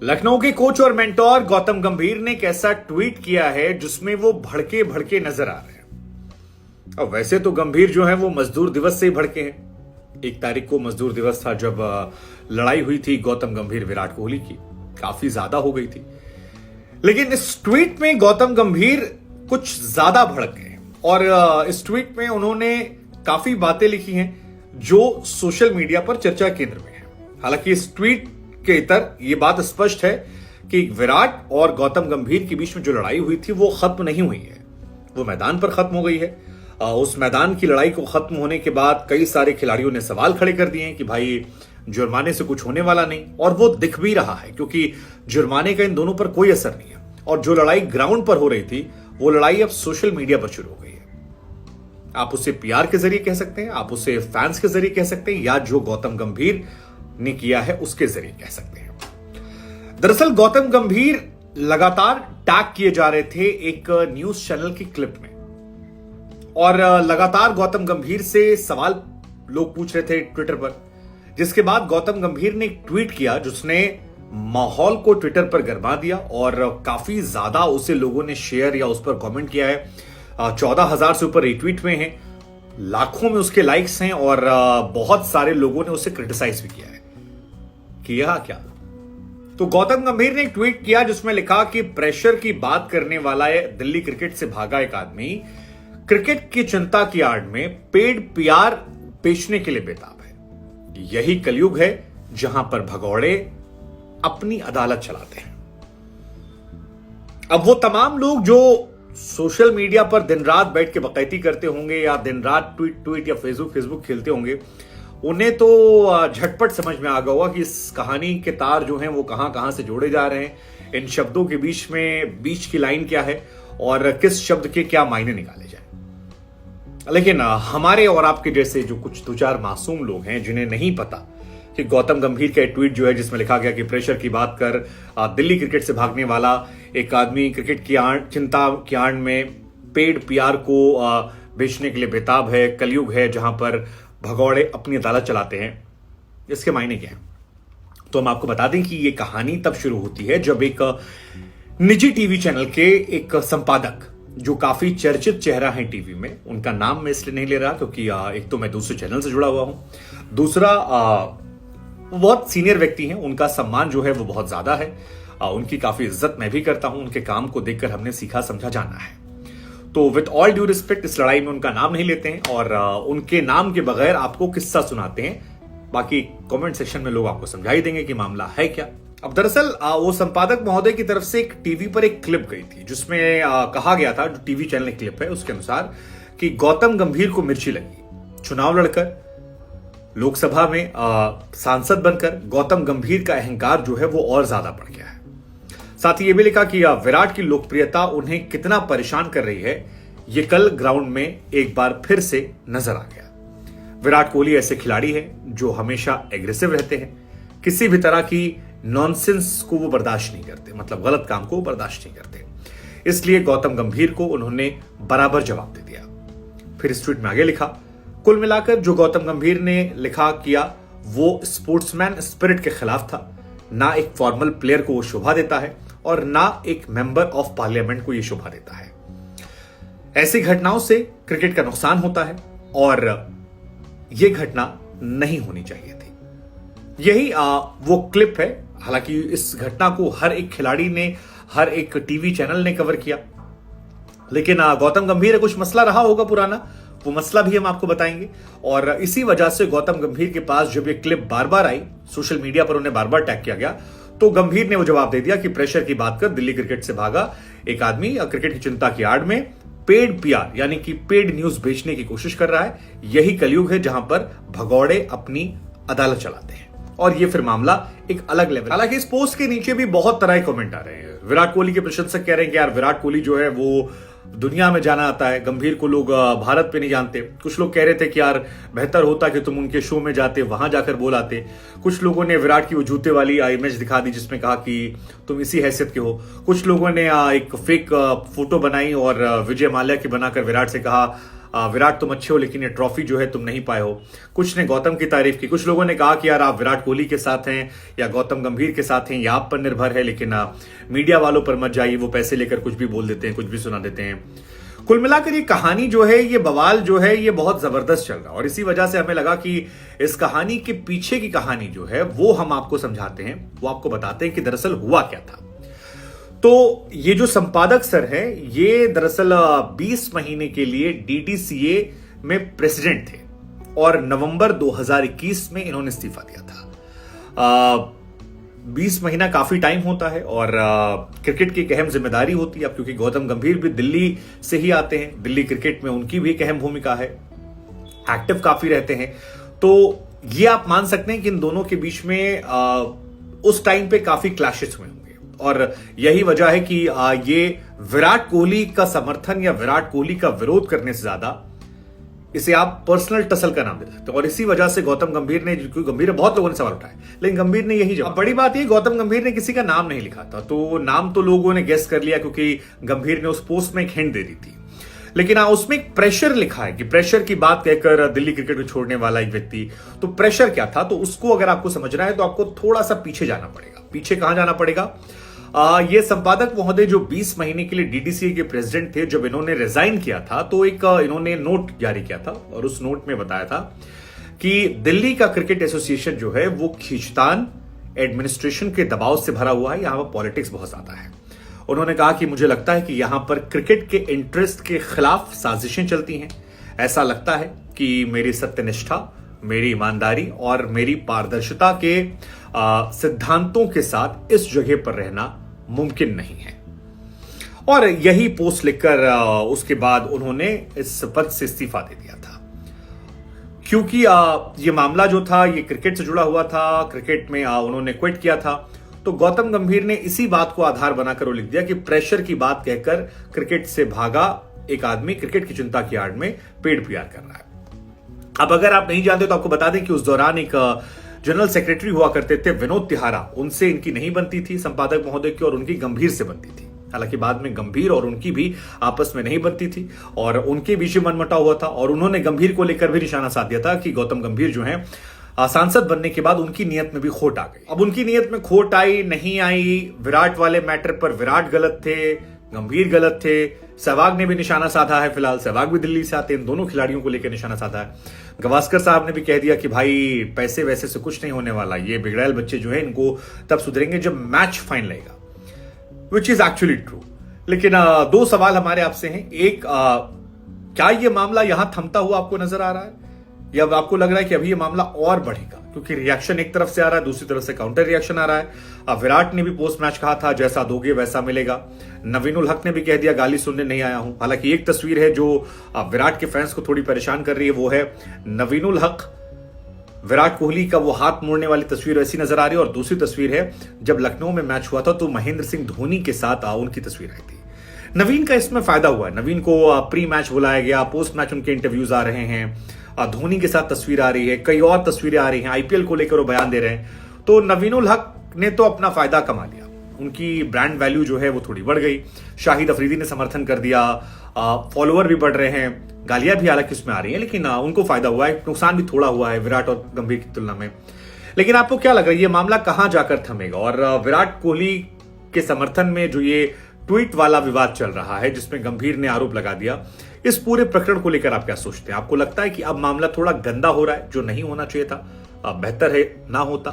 लखनऊ के कोच और मेंटोर गौतम गंभीर ने एक ऐसा ट्वीट किया है जिसमें वो भड़के भड़के नजर आ रहे हैं। और वैसे तो गंभीर जो है वो मजदूर दिवस से ही भड़के हैं। 1 तारीख को मजदूर दिवस था जब लड़ाई हुई थी गौतम गंभीर विराट कोहली की, काफी ज्यादा हो गई थी। लेकिन इस ट्वीट में गौतम गंभीर कुछ ज्यादा भड़क गए और इस ट्वीट में उन्होंने काफी बातें लिखी हैं जो सोशल मीडिया पर चर्चा केंद्र में है। हालांकि इस ट्वीट के इतर ये बात स्पष्ट है कि विराट और गौतम गंभीर के बीच में जो लड़ाई हुई थी वो खत्म नहीं हुई है, वो मैदान पर खत्म हो गई है। उस मैदान की लड़ाई को खत्म होने के बाद कई सारे खिलाड़ियों ने सवाल खड़े कर दिए हैं कि भाई जुर्माने से कुछ होने वाला नहीं, और वो दिख भी रहा है क्योंकि जुर्माने का इन दोनों पर कोई असर नहीं है। और जो लड़ाई ग्राउंड पर हो रही थी वो लड़ाई अब सोशल मीडिया पर शुरू हो गई है। आप उसे पीआर के जरिए कह सकते हैं, आप उसे फैंस के जरिए कह सकते हैं, या जो गौतम गंभीर ने किया है उसके जरिए कह सकते हैं। दरअसल गौतम गंभीर लगातार टैग किए जा रहे थे एक न्यूज चैनल की क्लिप में, और लगातार गौतम गंभीर से सवाल लोग पूछ रहे थे ट्विटर पर। जिसके बाद गौतम गंभीर ने एक ट्वीट किया जिसने माहौल को ट्विटर पर गरमा दिया और काफी ज्यादा उसे लोगों ने शेयर या उस पर कमेंट किया है। 14,000 से ऊपर रिट्वीट में है, लाखों में उसके लाइक्स हैं और बहुत सारे लोगों ने उसे क्रिटिसाइज भी किया है। किया क्या? तो गौतम गंभीर ने एक ट्वीट किया जिसमें लिखा कि प्रेशर की बात करने वाला है दिल्ली क्रिकेट से भागा एक आदमी क्रिकेट की चिंता की आड़ में पेड पीआर बेचने के लिए बेताब है। यही कलयुग है जहां पर भगौड़े अपनी अदालत चलाते हैं। अब वो तमाम लोग जो सोशल मीडिया पर दिन रात बैठ के बकैती करते होंगे या दिन रात ट्वीट या फेसबुक खेलते होंगे, उन्हें तो झटपट समझ में आ गया होगा कि इस कहानी के तार जो हैं वो कहां कहां से जोड़े जा रहे हैं, इन शब्दों के बीच में बीच की लाइन क्या है और किस शब्द के क्या मायने निकाले जाए। लेकिन हमारे और आपके जैसे जो कुछ 2-4 मासूम लोग हैं जिन्हें नहीं पता कि गौतम गंभीर का ट्वीट जो है जिसमें लिखा गया कि प्रेशर की बात कर दिल्ली क्रिकेट से भागने वाला एक आदमी क्रिकेट की चिंता की आड़ में पेड पीआर को बेचने के लिए बेताब है, कलयुग है जहां पर भगौड़े अपनी अदालत चलाते हैं, इसके मायने क्या है? तो हम आपको बता दें कि यह कहानी तब शुरू होती है जब एक निजी टीवी चैनल के एक संपादक जो काफी चर्चित चेहरा है टीवी में, उनका नाम मैं इसलिए नहीं ले रहा क्योंकि एक तो मैं दूसरे चैनल से जुड़ा हुआ हूं, दूसरा वो बहुत सीनियर व्यक्ति हैं, उनका सम्मान जो है वो बहुत ज्यादा है, उनकी काफी इज्जत मैं भी करता हूं, उनके काम को देखकर हमने सीखा समझा जाना है। तो विद ऑल ड्यू रिस्पेक्ट इस लड़ाई में उनका नाम नहीं लेते हैं और उनके नाम के बगैर आपको किस्सा सुनाते हैं। बाकी कमेंट सेक्शन में लोग आपको समझा ही देंगे कि मामला है क्या। अब दरअसल वो संपादक महोदय की तरफ से एक टीवी पर एक क्लिप गई थी जिसमें कहा गया था, जो टीवी चैनल क्लिप है उसके अनुसार, कि गौतम गंभीर को मिर्ची लगी, चुनाव लड़कर लोकसभा में सांसद बनकर गौतम गंभीर का अहंकार जो है वो और ज्यादा बढ़ गया है। साथ ही यह भी लिखा कि विराट की लोकप्रियता उन्हें कितना परेशान कर रही है, यह कल ग्राउंड में एक बार फिर से नजर आ गया। विराट कोहली ऐसे खिलाड़ी हैं जो हमेशा एग्रेसिव रहते हैं, किसी भी तरह की नॉनसेंस को वो बर्दाश्त नहीं करते, मतलब गलत काम को बर्दाश्त नहीं करते। इसलिए गौतम गंभीर को उन्होंने बराबर जवाब दे दिया। फिर इस ट्वीट में आगे लिखा, कुल मिलाकर जो गौतम गंभीर ने लिखा किया वो स्पोर्ट्समैन स्पिरिट के खिलाफ था। ना एक फॉर्मल प्लेयर को वो शोभा देता है और ना एक मेंबर ऑफ पार्लियामेंट को ये शोभा देता है। ऐसी घटनाओं से क्रिकेट का नुकसान होता है और यह घटना नहीं होनी चाहिए थी। यही वो क्लिप है। हालांकि इस घटना को हर एक खिलाड़ी ने, हर एक टीवी चैनल ने कवर किया, लेकिन गौतम गंभीर कुछ मसला रहा होगा पुराना, वो मसला भी हम आपको बताएंगे। और इसी वजह से गौतम गंभीर के पास जब ये क्लिप बार बार आई, सोशल मीडिया पर उन्हें बार बार टैग किया गया, तो गंभीर ने वो जवाब दे दिया कि प्रेशर की बात कर दिल्ली क्रिकेट से भागा एक आदमी क्रिकेट की चिंता की आड़ में पेड पीआर यानी कि पेड न्यूज बेचने की कोशिश कर रहा है। यही कलयुग है जहां पर भगौड़े अपनी अदालत चलाते हैं। और ये फिर मामला एक अलग लेवल। हालांकि इस पोस्ट के नीचे भी बहुत तरह के कमेंट आ रहे हैं। विराट कोहली के प्रशंसक कह रहे हैं कि यार विराट कोहली जो है वो दुनिया में जाना आता है, गंभीर को लोग भारत पे नहीं जानते। कुछ लोग कह रहे थे कि यार बेहतर होता कि तुम उनके शो में जाते, वहां जाकर बोल आते। कुछ लोगों ने विराट की वो जूते वाली इमेज दिखा दी जिसमें कहा कि तुम इसी हैसियत के हो। कुछ लोगों ने एक फेक फोटो बनाई और विजय माल्या की बनाकर विराट से कहा विराट तुम अच्छे हो लेकिन ये ट्रॉफी जो है तुम नहीं पाए हो। कुछ ने गौतम की तारीफ की, कुछ लोगों ने कहा कि यार आप विराट कोहली के साथ हैं या गौतम गंभीर के साथ हैं, या आप पर निर्भर है, लेकिन मीडिया वालों पर मत जाइए, वो पैसे लेकर कुछ भी बोल देते हैं, कुछ भी सुना देते हैं। कुल मिलाकर ये कहानी जो है, ये बवाल जो है, ये बहुत जबरदस्त चल रहा है और इसी वजह से हमें लगा कि इस कहानी के पीछे की कहानी जो है वो हम आपको समझाते हैं, वो आपको बताते हैं कि दरअसल हुआ क्या था। तो ये जो संपादक सर है, ये दरअसल 20 महीने के लिए डीडीसीए में प्रेसिडेंट थे और नवंबर 2021 में इन्होंने इस्तीफा दिया था। 20 महीना काफी टाइम होता है और क्रिकेट की एक अहम जिम्मेदारी होती है, अब क्योंकि गौतम गंभीर भी दिल्ली से ही आते हैं, दिल्ली क्रिकेट में उनकी भी एक अहम भूमिका है, एक्टिव काफी रहते हैं। तो ये आप मान सकते हैं कि इन दोनों के बीच में उस टाइम पे काफी क्लैशेस हुए होंगे और यही वजह है कि ये विराट कोहली का समर्थन या विराट कोहली का विरोध करने से ज्यादा इसे आप पर्सनल टसल का नाम दे सकते हो। और इसी वजह से गौतम गंभीर ने, क्योंकि गंभीर बहुत लोगों ने सवाल उठाए, लेकिन गंभीर ने यही जवाब। बड़ी बात ये, गौतम गंभीर ने किसी का नाम नहीं लिखा था, तो नाम तो लोगों ने गेस कर लिया क्योंकि गंभीर ने उस पोस्ट में एक हिंट दे दी थी। लेकिन उसमें एक प्रेशर लिखा है कि प्रेशर की बात कहकर दिल्ली क्रिकेट को छोड़ने वाला एक व्यक्ति, तो प्रेशर क्या था, तो उसको अगर आपको समझना है तो आपको थोड़ा सा पीछे जाना पड़ेगा। पीछे कहां जाना पड़ेगा? ये संपादक महोदय जो 20 महीने के लिए डीडीसीए के प्रेसिडेंट थे, जब इन्होंने रिजाइन किया था तो एक इन्होंने नोट जारी किया था और उस नोट में बताया था कि दिल्ली का क्रिकेट एसोसिएशन जो है वो खींचतान, एडमिनिस्ट्रेशन के दबाव से भरा हुआ है, यहां पर पॉलिटिक्स बहुत ज्यादा है। उन्होंने कहा कि मुझे लगता है कि यहां पर क्रिकेट के इंटरेस्ट के खिलाफ साजिशें चलती हैं। ऐसा लगता है कि मेरी सत्यनिष्ठा, मेरी ईमानदारी और मेरी पारदर्शिता के सिद्धांतों के साथ इस जगह पर रहना मुमकिन नहीं है। और यही पोस्ट लिखकर उसके बाद उन्होंने इस पद से इस्तीफा दे दिया था, क्योंकि ये मामला जो था ये क्रिकेट से जुड़ा हुआ था, क्रिकेट में उन्होंने क्विट किया था। तो गौतम गंभीर ने इसी बात को आधार बनाकर वो लिख दिया कि प्रेशर की बात कहकर क्रिकेट से भागा एक आदमी क्रिकेट की चिंता की आड़ में पेड़ प्यार कर रहा है। अब अगर आप नहीं जानते तो आपको बता दें कि उस दौरान एक जनरल सेक्रेटरी हुआ करते थे विनोद तिहारा, उनसे इनकी नहीं बनती थी संपादक महोदय की, और उनकी गंभीर से बनती थी। हालांकि बाद में गंभीर और उनकी भी आपस में नहीं बनती थी और उनके बीच में मनमुटाव हुआ था और उन्होंने गंभीर को लेकर भी निशाना साध दिया था कि गौतम गंभीर जो है सांसद बनने के बाद उनकी नियत में भी खोट आ गई। अब उनकी नियत में खोट आई नहीं आई, विराट वाले मैटर पर विराट गलत थे, गंभीर गलत थे, सहवाग ने भी निशाना साधा है, फिलहाल सहवाग भी दिल्ली से आते हैं, इन दोनों खिलाड़ियों को लेकर निशाना साधा है। गवास्कर साहब ने भी कह दिया कि भाई पैसे वैसे से कुछ नहीं होने वाला, ये बिगड़ैल बच्चे जो है इनको तब सुधरेंगे जब मैच फाइन लगेगा, विच इज एक्चुअली ट्रू। लेकिन दो सवाल हमारे आपसे हैं। एक, क्या ये मामला यहां थमता हुआ आपको नजर आ रहा है या आपको लग रहा है कि अभी ये मामला और बढ़ेगा? क्योंकि रिएक्शन एक तरफ से आ रहा है, दूसरी तरफ से काउंटर रिएक्शन आ रहा है। विराट ने भी पोस्ट मैच कहा था जैसा दोगे वैसा मिलेगा। नवीनुल हक ने भी कह दिया गाली सुनने नहीं आया हूं। हालांकि एक तस्वीर है जो विराट के फैंस को थोड़ी परेशान कर रही है, वो है नवीनुल हक विराट कोहली का वो हाथ मोड़ने वाली तस्वीर ऐसी नजर आ रही है, और दूसरी तस्वीर है जब लखनऊ में मैच हुआ था तो महेंद्र सिंह धोनी के साथ उनकी तस्वीर आई थी। नवीन का इसमें फायदा हुआ है, नवीन को प्री मैच बुलाया गया, पोस्ट मैच उनके इंटरव्यूज आ रहे हैं, धोनी के साथ तस्वीर आ रही है, कई और तस्वीरें आ रही हैं, आईपीएल को लेकर वो बयान दे रहे हैं। तो नवीनुल हक ने तो अपना फायदा कमा लिया, उनकी ब्रांड वैल्यू जो है वो थोड़ी बढ़ गई। शाहिद अफरीदी ने समर्थन कर दिया, फॉलोअर भी बढ़ रहे हैं, गालियां भी हालांकि उसमें आ रही हैं, लेकिन उनको फायदा हुआ है, नुकसान भी थोड़ा हुआ है विराट और गंभीर की तुलना में। लेकिन आपको क्या लग रहा है ये मामला कहां जाकर थमेगा? और विराट कोहली के समर्थन में जो ये ट्वीट वाला विवाद चल रहा है जिसमें गंभीर ने आरोप लगा दिया, इस पूरे प्रकरण को लेकर आप क्या सोचते हैं? आपको लगता है कि अब मामला थोड़ा गंदा हो रहा है, जो नहीं होना चाहिए था, बेहतर है ना होता?